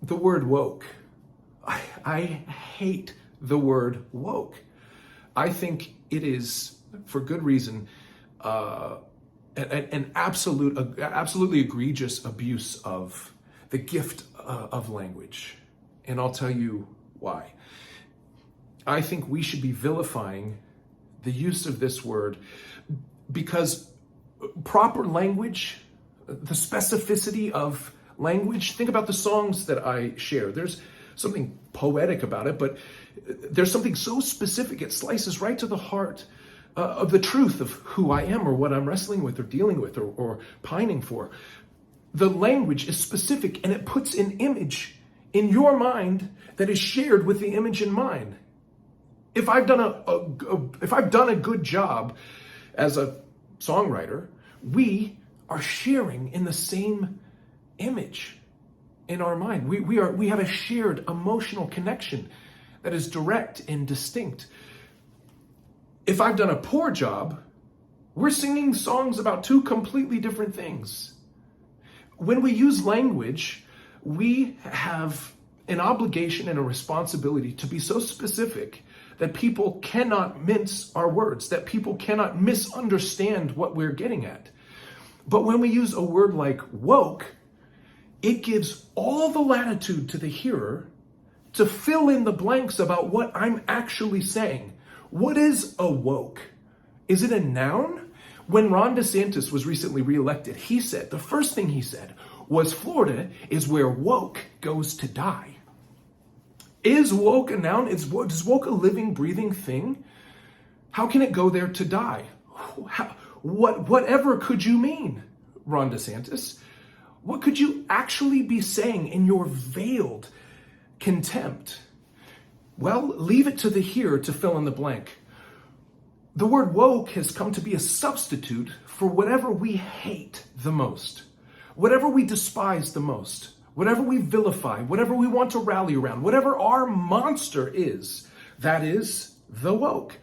the word woke. I hate the word woke. I think it is, for good reason, an absolutely egregious abuse of the gift of language. And I'll tell you why. I think we should be vilifying the use of this word because proper language, the specificity of language, think about the songs that I share. There's something poetic about it, but there's something so specific, it slices right to the heart of the truth of who I am or what I'm wrestling with or dealing with or pining for. The language is specific and it puts an image in your mind that is shared with the image in mine. If I've done a good job as a songwriter, we are sharing in the same image in our mind. We have a shared emotional connection that is direct and distinct. If I've done a poor job, we're singing songs about two completely different things. When we use language, we have an obligation and a responsibility to be so specific that people cannot mince our words, that people cannot misunderstand what we're getting at. But when we use a word like woke, it gives all the latitude to the hearer to fill in the blanks about what I'm actually saying. What is a woke? Is it a noun? When Ron DeSantis was recently reelected, the first thing he said was Florida is where woke goes to die. Is woke a noun? Is woke a living, breathing thing? How can it go there to die? Whatever could you mean, Ron DeSantis? What could you actually be saying in your veiled contempt? Well, leave it to the hearer to fill in the blank. The word woke has come to be a substitute for whatever we hate the most, whatever we despise the most, whatever we vilify, whatever we want to rally around, whatever our monster is, that is the woke.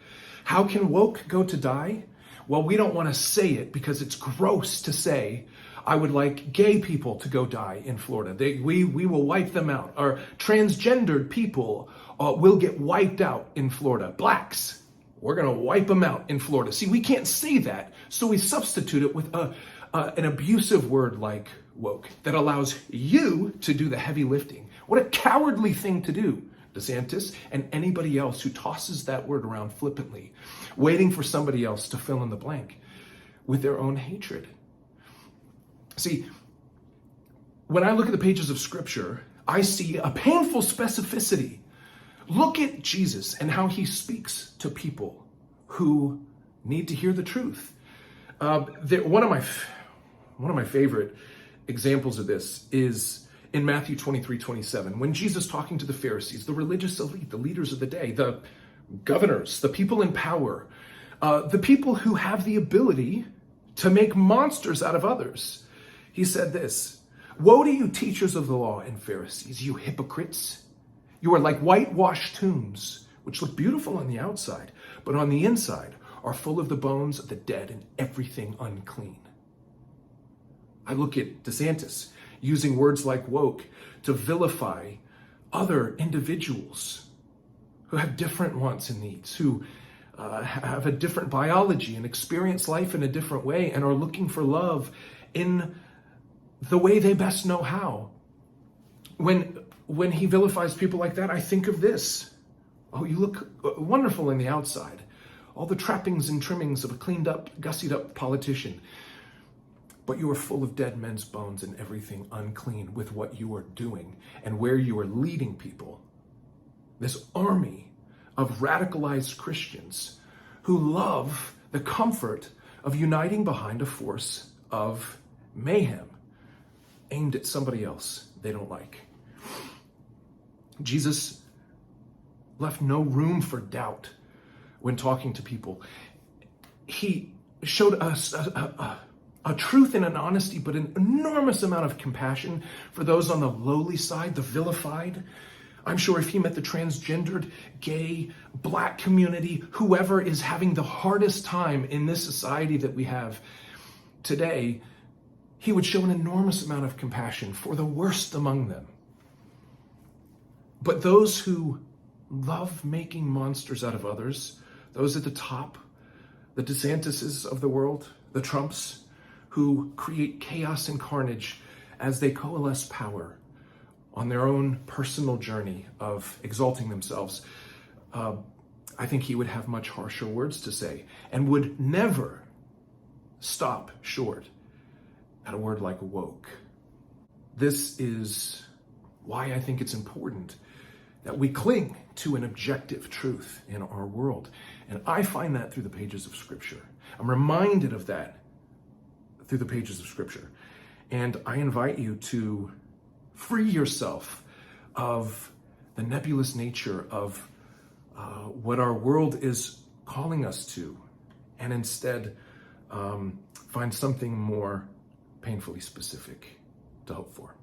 How can woke go to die? Well, we don't want to say it because it's gross to say, I would like gay people to go die in Florida. We will wipe them out. Or transgendered people will get wiped out in Florida. Blacks, we're going to wipe them out in Florida. See, we can't say that, so we substitute it with an abusive word like woke that allows you to do the heavy lifting. What a cowardly thing to do, DeSantis and anybody else who tosses that word around flippantly, waiting for somebody else to fill in the blank with their own hatred. See, when I look at the pages of Scripture, I see a painful specificity. Look at Jesus and how he speaks to people who need to hear the truth. One of my favorite examples of this is in Matthew 23:27, when Jesus talking to the Pharisees, the religious elite, the leaders of the day, the governors, the people in power, the people who have the ability to make monsters out of others. He said this, "Woe to you, teachers of the law and Pharisees, you hypocrites! You are like whitewashed tombs, which look beautiful on the outside, but on the inside are full of the bones of the dead and everything unclean." I look at DeSantis using words like woke to vilify other individuals who have different wants and needs, who have a different biology and experience life in a different way and are looking for love in the way they best know how. When he vilifies people like that, I think of this. Oh, you look wonderful on the outside. All the trappings and trimmings of a cleaned up, gussied up politician. But you are full of dead men's bones and everything unclean with what you are doing and where you are leading people. This army of radicalized Christians who love the comfort of uniting behind a force of mayhem aimed at somebody else they don't like. Jesus left no room for doubt when talking to people. He showed us a truth and an honesty, but an enormous amount of compassion for those on the lowly side, the vilified. I'm sure if he met the transgendered, gay, black community, whoever is having the hardest time in this society that we have today, he would show an enormous amount of compassion for the worst among them. But those who love making monsters out of others, those at the top, the DeSantises of the world, the Trumps, who create chaos and carnage as they coalesce power on their own personal journey of exalting themselves, I think he would have much harsher words to say and would never stop short at a word like woke. This is why I think it's important that we cling to an objective truth in our world. And I find that through the pages of Scripture. I'm reminded of that through the pages of Scripture. And I invite you to free yourself of the nebulous nature of what our world is calling us to, and instead find something more painfully specific to hope for.